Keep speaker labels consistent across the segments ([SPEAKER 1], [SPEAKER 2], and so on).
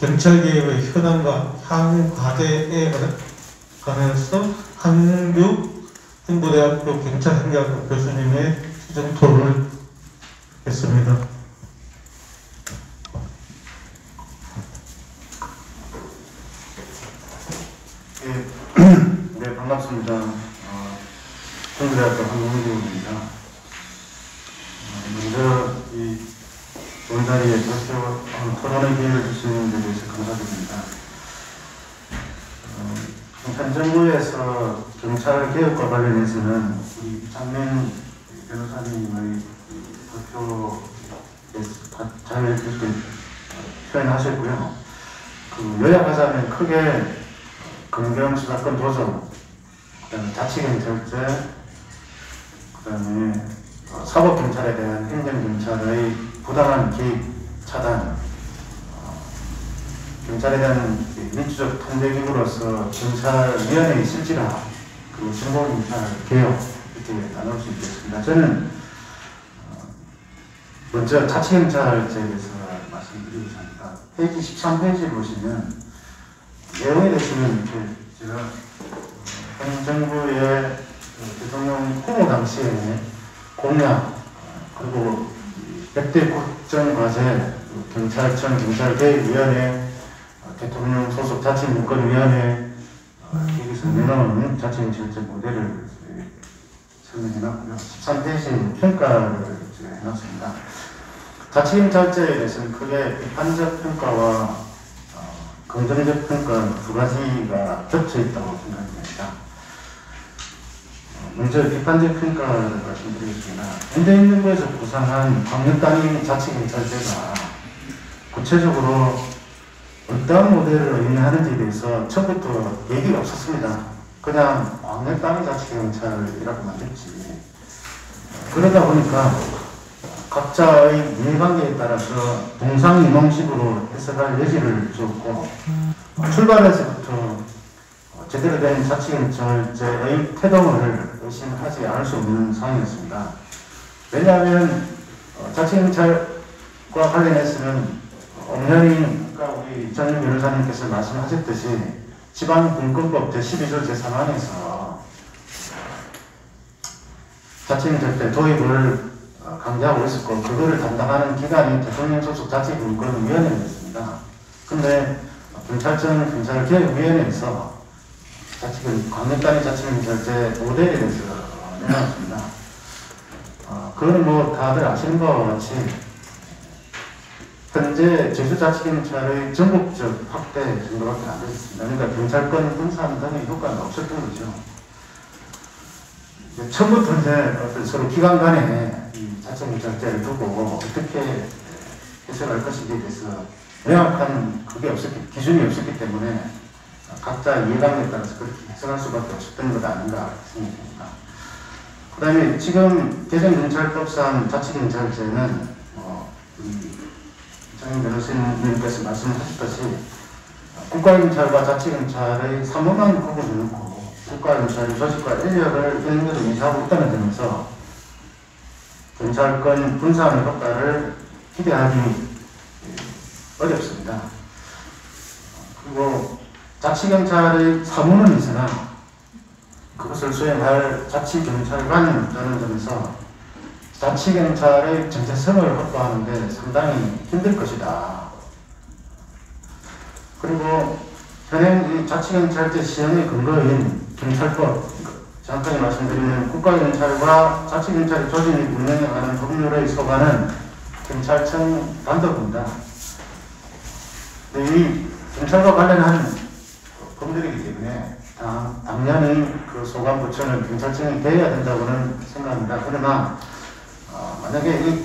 [SPEAKER 1] 경찰개혁의 현황과 향후 과제에 관해서 한국 행보대학교 경찰행정학과 교수님의 시정 토론을 했습니다.
[SPEAKER 2] 네, 반갑습니다. 행보대학교 한국교수입니다. 먼저 이 오늘 자리에 토론의 기회를 주신 데 대해서 감사드립니다. 현 정부에서 경찰 개혁과 관련해서는 우리 장면 변호사님의 발표에서 잘 이렇게 표현하셨고요. 요약하자면 크게 검경 수사권 도정, 그다음에 자치경찰제, 그다음에 사법경찰에 대한 행정경찰의 부당한 개입 차단, 경찰에 대한 민주적 통제기구로서 경찰위원회의 실질화, 그리고 정보경찰 개혁, 이렇게 나눌 수 있겠습니다. 저는 먼저 자치경찰제에 대해서 말씀드리고자 합니다. 페이지 13페이지를 보시면 내용에 대해서는 이렇게 제가 현 정부의 대통령 후보 당시에 공약, 그리고 100대 국정과제, 경찰청 경찰개혁위원회, 대통령 소속 자치문건위원회, 여기서 내놓은 자치경찰제 모델을 설명해놨고요. 13페이지 평가를 해놨습니다. 자치경찰제에 대해서는 크게 비판적 평가와 긍정적 평가 두 가지가 겹쳐 있다고 생각합니다. 먼저 비판적 평가를 말씀드리겠습니다. 문재인 정부에서 구상한 광역단위 자치경찰제가 구체적으로 어떠한 모델을 의미하는지에 대해서 처음부터 얘기가 없었습니다. 그냥 광역단위 자치경찰이라고 만들지. 그러다 보니까 각자의 이해관계에 따라서 동상이몽식으로 해석할 여지를 줬고, 출발에서부터 제대로 된 자치경찰제의 태동을 의심하지 않을 수 없는 상황이었습니다. 왜냐하면 자치경찰과 관련해서는 엄연히 아까 우리 이찬영 변호사님께서 말씀하셨듯이 지방분권법 제12조 제3항에서 자치경찰제 도입을 강조하고 있었고, 그거를 담당하는 기관이 대통령 소속 자치분권위원회였습니다. 그런데 경찰청 경찰개혁위원회에서 광역단위 자치경찰제 모델에 대해서 내놨습니다. 그거는 뭐 다들 아시는 바와 같이 현재 제주자치경찰의 전국적 확대 정도밖에 안 됐습니다. 그러니까 경찰권 분산 등의 효과는 없었던 거죠. 처음부터 이제 서로 기관 간에 이 자치경찰제를 두고 어떻게 해석할 것인지에 대해서 명확한 기준이 없었기 때문에 각자 이해관계에 따라서 그렇게 해석할 수밖에 없었던 것 아닌가 생각합니다. 그 다음에 지금 개정경찰법상 자치경찰제는 이창용 변호사님께서 말씀하셨듯이 국가경찰과 자치경찰의 사무관 구분을 놓고 국가경찰의 조직과 인력을 현행대로 유지하고 있다는 점에서 경찰권 분산의 효과를 기대하기 어렵습니다. 그리고 자치경찰의 사무는 있으나 그것을 수행할 자치경찰관이 없다는 점에서 자치경찰의 정체성을 확보하는 데 상당히 힘들 것이다. 그리고 현행 이 자치경찰제 시행의 근거인 경찰법, 정확하게 말씀드리면 국가경찰과 자치경찰의 조직이 운영에 관한 법률의 소관은 경찰청 단독입니다. 이 경찰과 관련한 법률이기 때문에 당연히 그 소관 부처는 경찰청이 되어야 된다고는 생각합니다. 그러나 만약에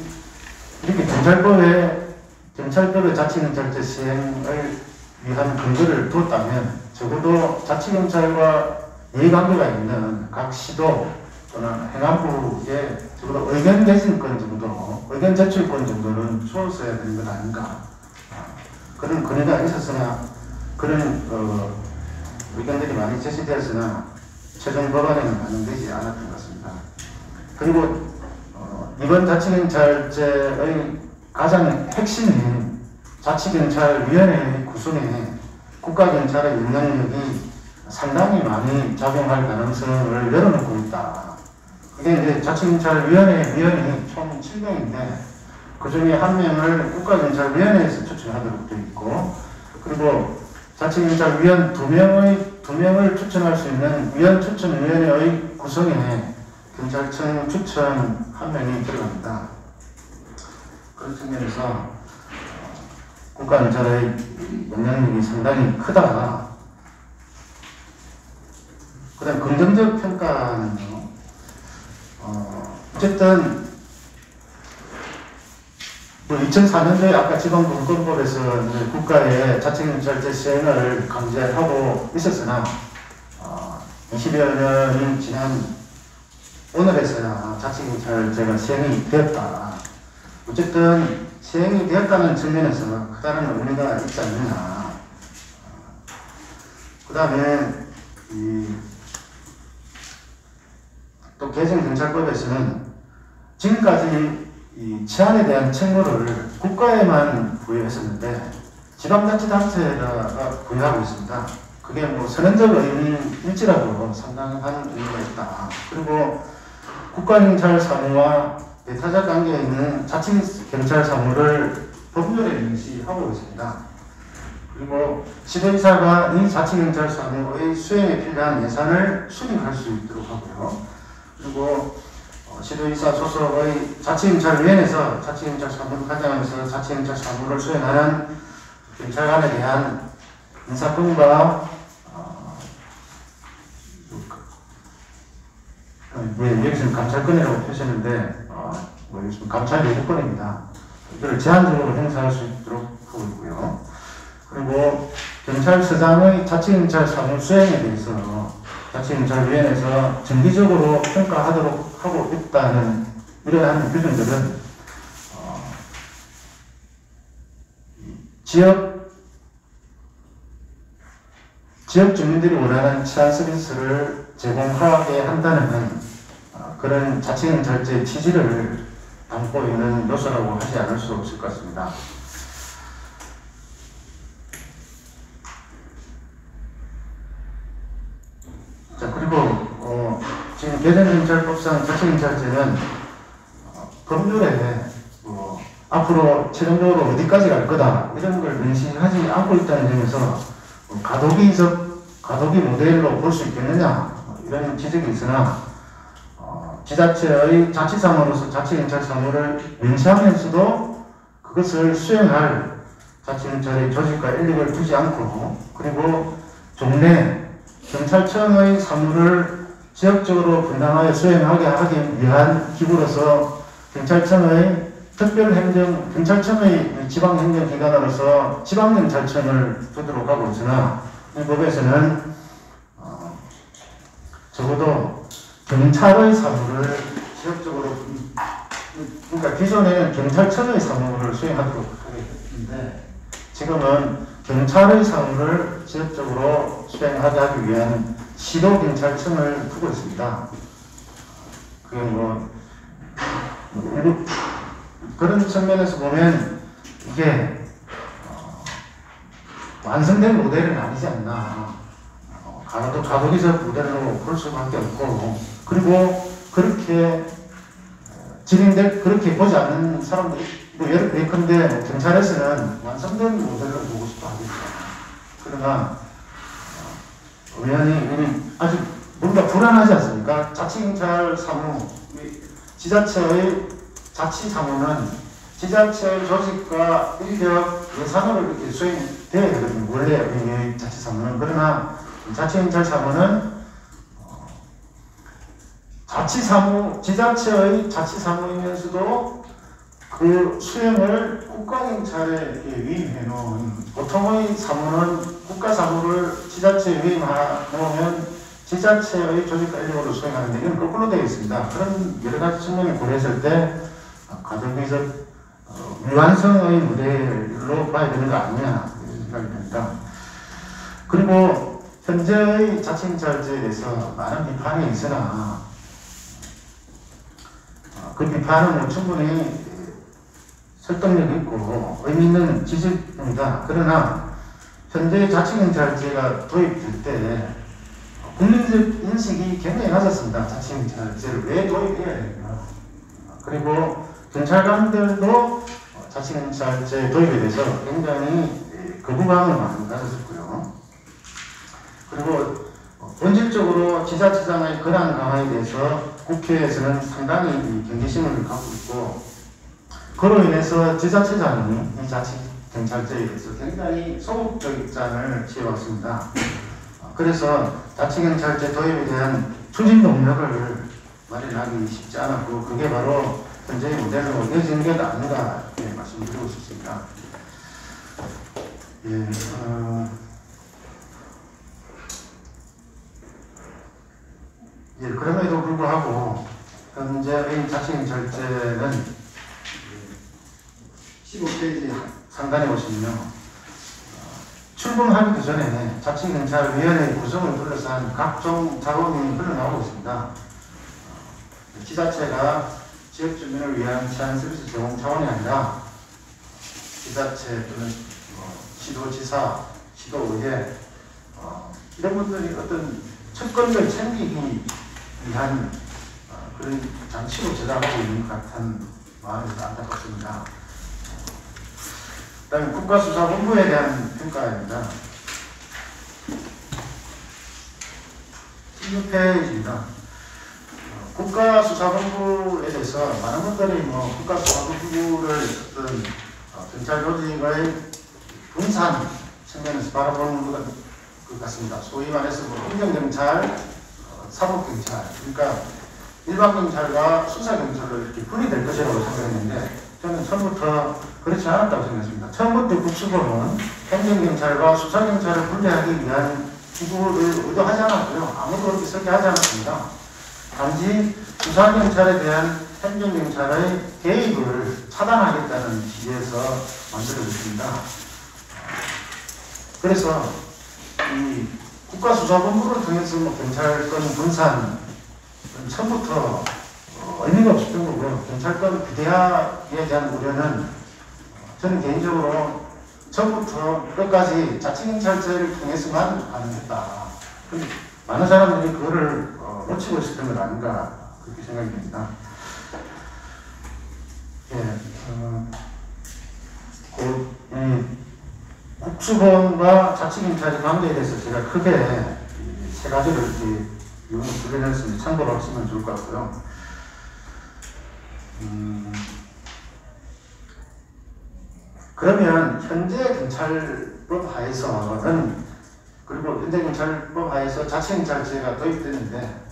[SPEAKER 2] 이렇게 경찰법의 자치경찰제 시행을 위한 근거를 두었다면 적어도 자치경찰과 이해관계가 있는 각 시도 또는 행안부의 적어도 의견 개진권 정도, 의견 제출권 정도는 주었어야 되는 것 아닌가. 그런 근거가 있었으나 그런 의견들이 많이 제시되었으나 최종 법안에는 반영되지 않았던 것 같습니다. 그리고 이번 자치경찰제의 가장 핵심인 자치경찰위원회 구성에 국가경찰의 영향력이 상당히 많이 작용할 가능성을 열어놓고 있다. 그게 이제 자치경찰위원회 위원이 총 7명인데 그 중에 한 명을 국가경찰위원회에서 추천하도록 되어 있고, 그리고 자치경찰위원 2명을 추천할 수 있는 위원 추천위원회의 구성에 경찰청 추천 1명이 들어갑니다. 그런 측면에서 국가경찰의 영향력이 상당히 크다. 그 다음 긍정적 평가는요, 어쨌든 2004년도에 아까 지방분권법에서 국가의 자치경찰제 시행을 강제하고 있었으나 20여 년이 지난 오늘에서야 자치경찰제가 시행이 되었다. 어쨌든 시행이 되었다는 측면에서 크다는 의미가 있지 않느냐. 그 다음에 또 개정경찰법에서는 지금까지 이 치안에 대한 책무를 국가에만 부여했었는데 지방자치단체가 부여하고 있습니다. 그게 뭐 선언적 의미일지라도 상당한 의미가 있다. 그리고 국가경찰사무와 배타적 관계에 있는 자치경찰사무를 법률에 명시하고 있습니다. 그리고 시도의사가 이 자치경찰사무의 수행에 필요한 예산을 수립할 수 있도록 하고요. 그리고 시도의사 소속의 자치경찰위원회에서 자치경찰사무를 관장하면서 자치경찰사무를 수행하는 경찰관에 대한 인사권과 여기서는 감찰권이라고 표시했는데 여기서는 감찰 요구권입니다. 이걸 제한적으로 행사할 수 있도록 하고 있고요. 그리고 경찰서장의 자치경찰 사무 수행에 대해서 자치경찰위원회에서 정기적으로 평가하도록 하고 있다는 이러한 규정들은 지역 주민들이 원하는 치안 서비스를 제공하게 한다는 그런 자치경찰제 취지를 담고 있는 요소라고 하지 않을 수 없을 것 같습니다. 자, 그리고 지금 개정경찰법상 자치경찰제는 법률에 앞으로 최종적으로 어디까지 갈 거다 이런 걸 명시하지 않고 있다는 점에서 가도기 모델로 볼 수 있겠느냐 이런 지적이 있으나 지자체의 자치사무로서 자치경찰사무를 명시하면서도 그것을 수행할 자치경찰의 조직과 인력을 두지 않고, 그리고 종래 경찰청의 사무를 지역적으로 분당하여 수행하게 하기 위한 기구로서 경찰청의 경찰청의 지방행정기관으로서 지방경찰청을 두도록 하고 있으나 이 법에서는 적어도 경찰의 사무를 지역적으로, 그러니까 기존에는 경찰청의 사무를 수행하도록 하게 했는데 지금은 경찰의 사무를 지역적으로 수행하게 하기 위한 시도경찰청을 두고 있습니다. 그게 그런 측면에서 보면 이게 완성된 모델은 아니지 않나. 가도기적 모델로 볼 수밖에 없고, 그리고 그렇게 그렇게 보지 않는 사람들이 예컨대 경찰에서는 완성된 모델로 보고 싶어 하겠죠. 그러나 의원이 아직 뭔가 불안하지 않습니까? 자치경찰 사무, 지자체의 자치사무는 지자체의 조직과 인력, 예산으로 이렇게 수행되어야 되거든요. 원래 자치사무는. 그러나 자치경찰 사무는 지자체의 자치사무이면서도 그 수행을 국가경찰에 위임해 놓은, 보통의 사무는 국가사무를 지자체에 위임해 놓으면 지자체의 조직과 인력으로 수행하는데 이건 거꾸로 되어 있습니다. 그런 여러 가지 측면을 고려했을 때 가덕비적 유한성의 모델로 봐야 되는 거 아니냐 이런 생각이 듭니다. 그리고 현재의 자치경찰제에 대해서 많은 비판이 있으나 그 비판은 충분히 설득력 있고 의미 있는 지적입니다. 그러나 현재 자치경찰제가 도입될 때 국민적 인식이 굉장히 낮았습니다. 자치경찰제를 왜 도입해야 되는가. 그리고 경찰관들도 자치경찰제 도입에 대해서 굉장히 거부감을 많이 가졌었고요. 그리고 본질적으로 지자체장의 권한 강화에 대해서 국회에서는 상당히 경계심을 갖고 있고, 그로 인해서 지자체장이 이 자치경찰제에 대해서 굉장히 소극적 입장을 취해왔습니다. 그래서 자치경찰제 도입에 대한 추진 동력을 마련하기 쉽지 않았고, 그게 바로 현재의 모델로 이어지는 게 아닌가 이렇게 말씀드리고 싶습니다. 예, 그럼에도 불구하고 현재의 자치경찰제는 15페이지 상단에 보시면 출범하기도 전에 자치경찰위원회 구성을 둘러싼 각종 작업이 흘러나오고 있습니다. 지자체가 지역 주민을 위한 치안 서비스 제공 차원이 아니라 지자체 또는 시도지사, 시도의회 이런 분들이 어떤 특권을 챙기기 위한 그런 장치로 제작하고 있는 것 같은 마음이 안타깝습니다. 그 다음에 국가수사본부에 대한 평가입니다. 16페이지입니다. 국가수사본부에 대해서 많은 분들이 국가수사본부를 어떤 경찰 조직의 분산 측면에서 바라보는 것 같습니다. 소위 말해서 행정경찰, 사법경찰, 그러니까 일반경찰과 수사경찰을 이렇게 분리될 것이라고 생각했는데, 저는 처음부터 그렇지 않았다고 생각했습니다. 처음부터 국수본은 행정경찰과 수사경찰을 분리하기 위한 기구를 의도하지 않았고요. 아무도 그렇게 설계하지 않았습니다. 단지 수사경찰에 대한 행정경찰의 개입을 차단하겠다는 취지에서 만들어졌습니다. 그래서 이 국가수사본부를 통해서 경찰권 분산 처음부터 의미가 없었던 거고요. 경찰권 비대화에 대한 우려는 저는 개인적으로 처음부터 끝까지 자치경찰제를 통해서만 가능했다. 많은 사람들이 그거를 놓치고 있었던 것 아닌가 그렇게 생각이 듭니다. 예, 국수본과 자치경찰의 관계에 대해서 제가 크게 세 가지를 이렇게 이용을 줄여냈으니 참고로 하시면 좋을 것 같고요. 그러면 현재 경찰법 하에서는, 그리고 현재 경찰법 하에서 자치경찰제가 도입됐는데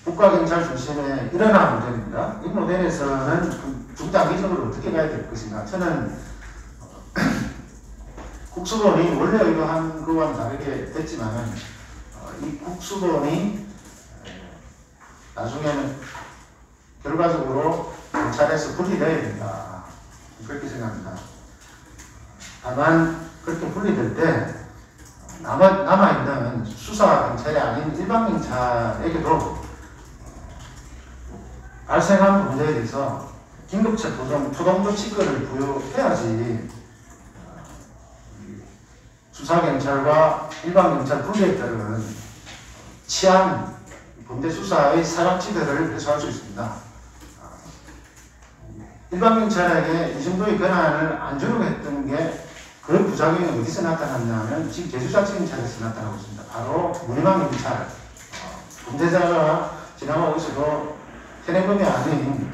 [SPEAKER 2] 국가경찰 중심의 일어난 모델입니다. 이 모델에서는 중장기적으로 어떻게 가야 될 것인가. 저는 국수본이 원래 의도한 것과는 다르게 됐지만 이 국수본이 나중에는 결과적으로 경찰에서 분리되어야 된다. 그렇게 생각합니다. 다만 그렇게 분리될 때 남아있는 수사경찰이 아닌 일반경찰에게도 발생한 문제에 대해서 긴급체포동, 초동조치권을 부여해야지 수사경찰과 일반경찰 분리에 따른 치안, 범죄수사의 사각지대를 해소할 수 있습니다. 일반경찰에게 이 정도의 권한을 안 주려고 했던 게 그 부작용이 어디서 나타났냐면 지금 제주자치경찰에서 나타나고 있습니다. 바로 무리망경찰, 범죄자가 지나가고 있어도 현행범이 아닌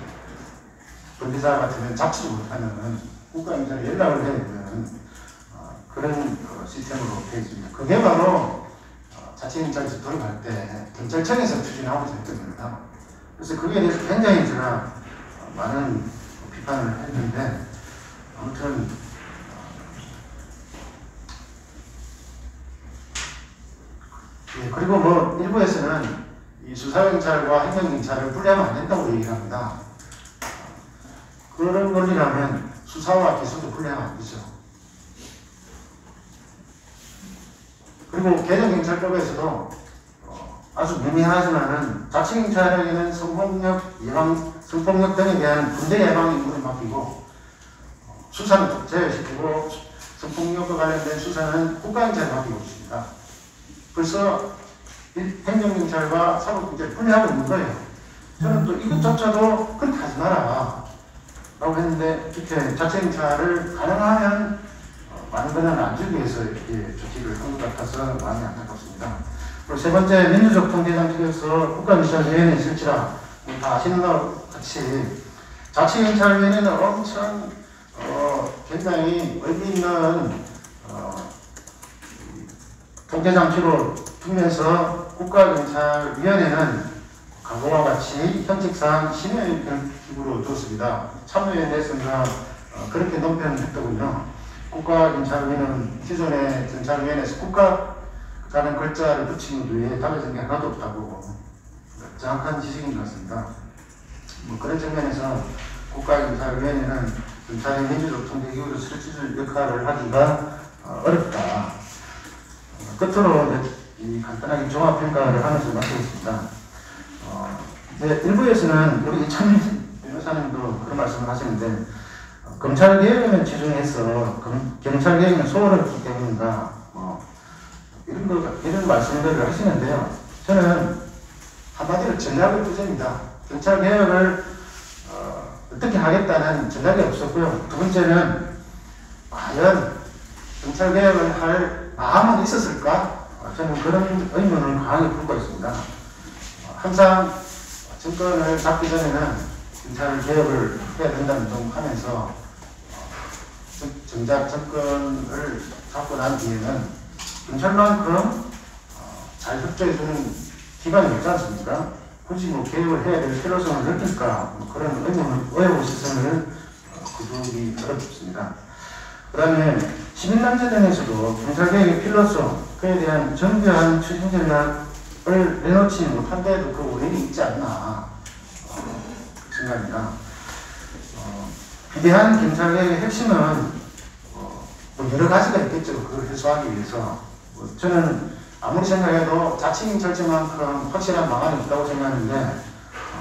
[SPEAKER 2] 범죄자 같으면 잡지도 못하는 국가경찰에 연락을 해야 되는 그런 시스템으로 되어 있습니다. 그게 바로 자치경찰에서 도입할 때 경찰청에서 추진하고 있었던 겁니다. 그래서 그게 대해서 굉장히 제가 많은 비판을 했는데, 아무튼 그리고 일부에서는 이 수사경찰과 행정경찰을 분리하면 안 된다고 얘기를 합니다. 그런 논리라면 수사와 기소도 분리하면 안 되죠. 그리고 개정경찰법에서도 아주 미미하지만은 자치경찰에게는 성폭력 예방, 성폭력 등에 대한 군대 예방 임무를 맡기고 수사는 제외시키고 성폭력과 관련된 수사는 국가경찰에 맡기고 있습니다. 벌써 행정경찰과 사법경찰이 분리하고 있는 거예요. 저는 또 이것조차도 그렇게 하지 마라 라고 했는데 이렇게 자치경찰을 가능하면 많은 권한을 안 주기 위해서 이렇게 조치를 한 것 같아서 마음이 안타깝습니다. 그리고 세 번째, 민주적 통제장치로서 국가경찰위원회 실치라. 다 아시는 것 같이 자치경찰위원회는 엄청 굉장히 의미 있는 통제장치로 두면서 국가경찰위원회는 과거와 같이 현직상 심의기구로 두었습니다. 참여위원회에서는 그렇게 논평했더군요. 국가경찰위는 기존의 경찰위원회에서 국가라는 글자를 붙인 뒤에 달라진 게 하나도 없다고 정확한 지식인 것 같습니다. 뭐 그런 측면에서 국가경찰위원회는 경찰의 민주적 통제기구로 실질 역할을 하기가 어렵다. 끝으로 간단하게 종합평가를 하면서 마치겠습니다. 일부에서는 우리 이찬민 변호사님도 그런 말씀을 하시는데 검찰개혁에는 치중해서 경찰개혁은 소홀했기 때문인가 이런 말씀들을 하시는데요. 저는 한마디로 전략의 부재입니다. 경찰개혁을 어떻게 하겠다는 전략이 없었고요. 두 번째는 과연 경찰개혁을 할 마음은 있었을까? 저는 그런 의문을 강하게 품고 있습니다. 항상 정권을 잡기 전에는 경찰 개혁을 해야 된다는 점 하면서 정작 정권을 잡고 난 뒤에는 경찰만큼 잘 협조해주는 기관이 없지 않습니까? 굳이 뭐 개혁을 해야 될 필요성을 느낄까? 그런 의혹 시선을 거두기 어렵습니다. 그 다음에 시민단체 등에서도 경찰개혁의 필요성, 그에 대한 정교한 추진 전략을 내놓지 못한 데에도 그 원인이 있지 않나 생각합니다. 비대한 경찰개혁의 핵심은 뭐 여러 가지가 있겠죠. 그걸 해소하기 위해서. 저는 아무리 생각해도 자치경찰제만큼 확실한 방안이 없다고 생각하는데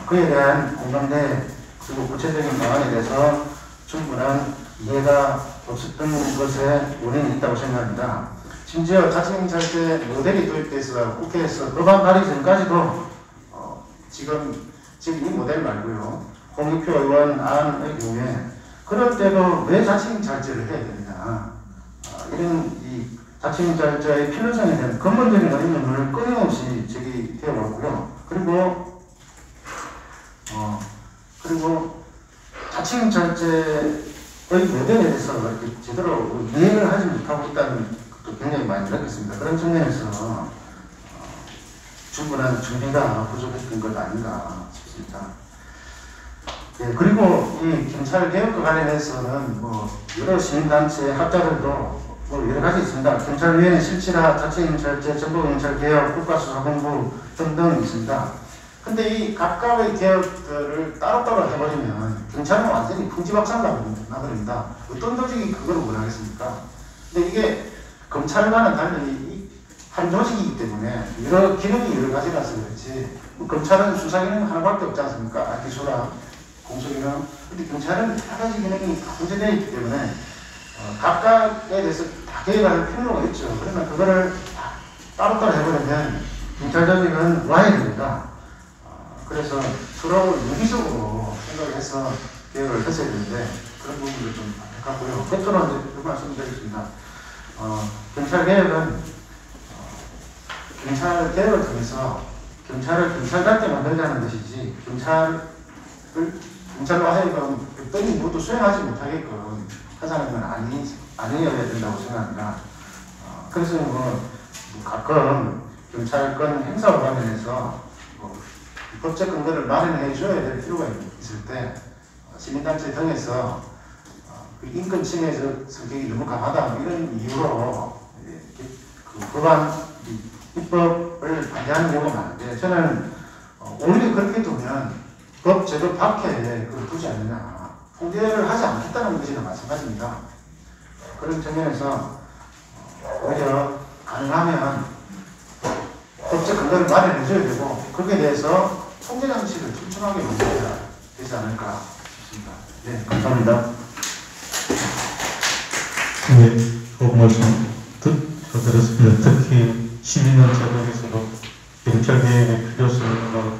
[SPEAKER 2] 그에 대한 공감대 그리고 구체적인 방안에 대해서 충분한 이해가 없었던 것에 원인이 있다고 생각합니다. 심지어 자치경찰제 모델이 도입돼서 국회에서 법안 발의 전까지도 지금 이 모델 말고요. 홍익표 의원 안의 경우에 그럴 때도 왜 자치경찰제를 해야 되느냐 이런 이 자치경찰제의 필요성에 대한 근본적인 의문을 끊임없이 제기되어 왔고요. 그리고 자치경찰제의 모델에 대해서 이렇게 제대로 이해를 하지 못하고 있다는 것도 굉장히 많이 느꼈습니다. 그런 측면에서 충분한 준비가 부족했던 것 아닌가 싶습니다. 예, 그리고 이 경찰 개혁과 관련해서는 뭐 여러 시민단체 학자들도 뭐 여러 가지 있습니다. 경찰위원회 실치라, 자치경찰제, 정보경찰개혁, 국가수사본부 등등 있습니다. 근데 이 각각의 개혁들을 따로따로 해버리면 경찰은 완전히 풍지박산나버립니다. 어떤 조직이 그걸 원하겠습니까? 근데 이게 검찰과는 달리 한 조직이기 때문에 여러 기능이 여러 가지라서 그렇지 검찰은 수사 기능 하나밖에 없지 않습니까? 기소랑 공소기능. 근데 경찰은 여러 가지 기능이 혼재되어 있기 때문에 각각에 대해서 다 개혁할 필요가 있죠. 그러면 그거를 따로따로 해버리면 경찰 조직은 와야 됩니다. 그래서 서로 유기적으로 생각을 해서 개혁을 했어야 되는데 그런 부분도 좀 안타깝고요. 끝으로 이제 말씀드리겠습니다. 경찰 개혁은 경찰 개혁을 통해서 경찰을 경찰답게 만들자는 것이지 경찰로 하여금 어떤 임무도 수행하지 못하게끔 하자는 건 아니어야 된다고 생각합니다. 그래서 가끔 경찰권 행사와 관련해서 법적 근거를 마련해 줘야 될 필요가 있을 때 시민단체 등에서 그 인권 침해 성격이 너무 강하다 이런 이유로 그 법안 입법을 반대하는 경우가 많은데 저는 오히려 그렇게 두면 법 제도 밖에 그걸 두지 않느냐 통제를 하지 않겠다는 것이나 마찬가지입니다. 그런 측면에서 오히려 가능하면 법적 근거를 마련해줘야 되고 거기에 대해서 통제 장치를 촘촘하게 만들어야 되지 않을까 싶습니다. 네, 감사합니다.
[SPEAKER 1] 네, 좋은 말씀 들었습니다. 특히 시민단 제도에서도 경찰 개혁의 필요성과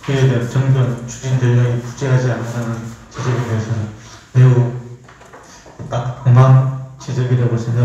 [SPEAKER 1] 그에 대한 정교한 추진 전략이 부재하지 않는다는 지적에 대해서는 매우 딱 그만 지적이라고 생각합니다.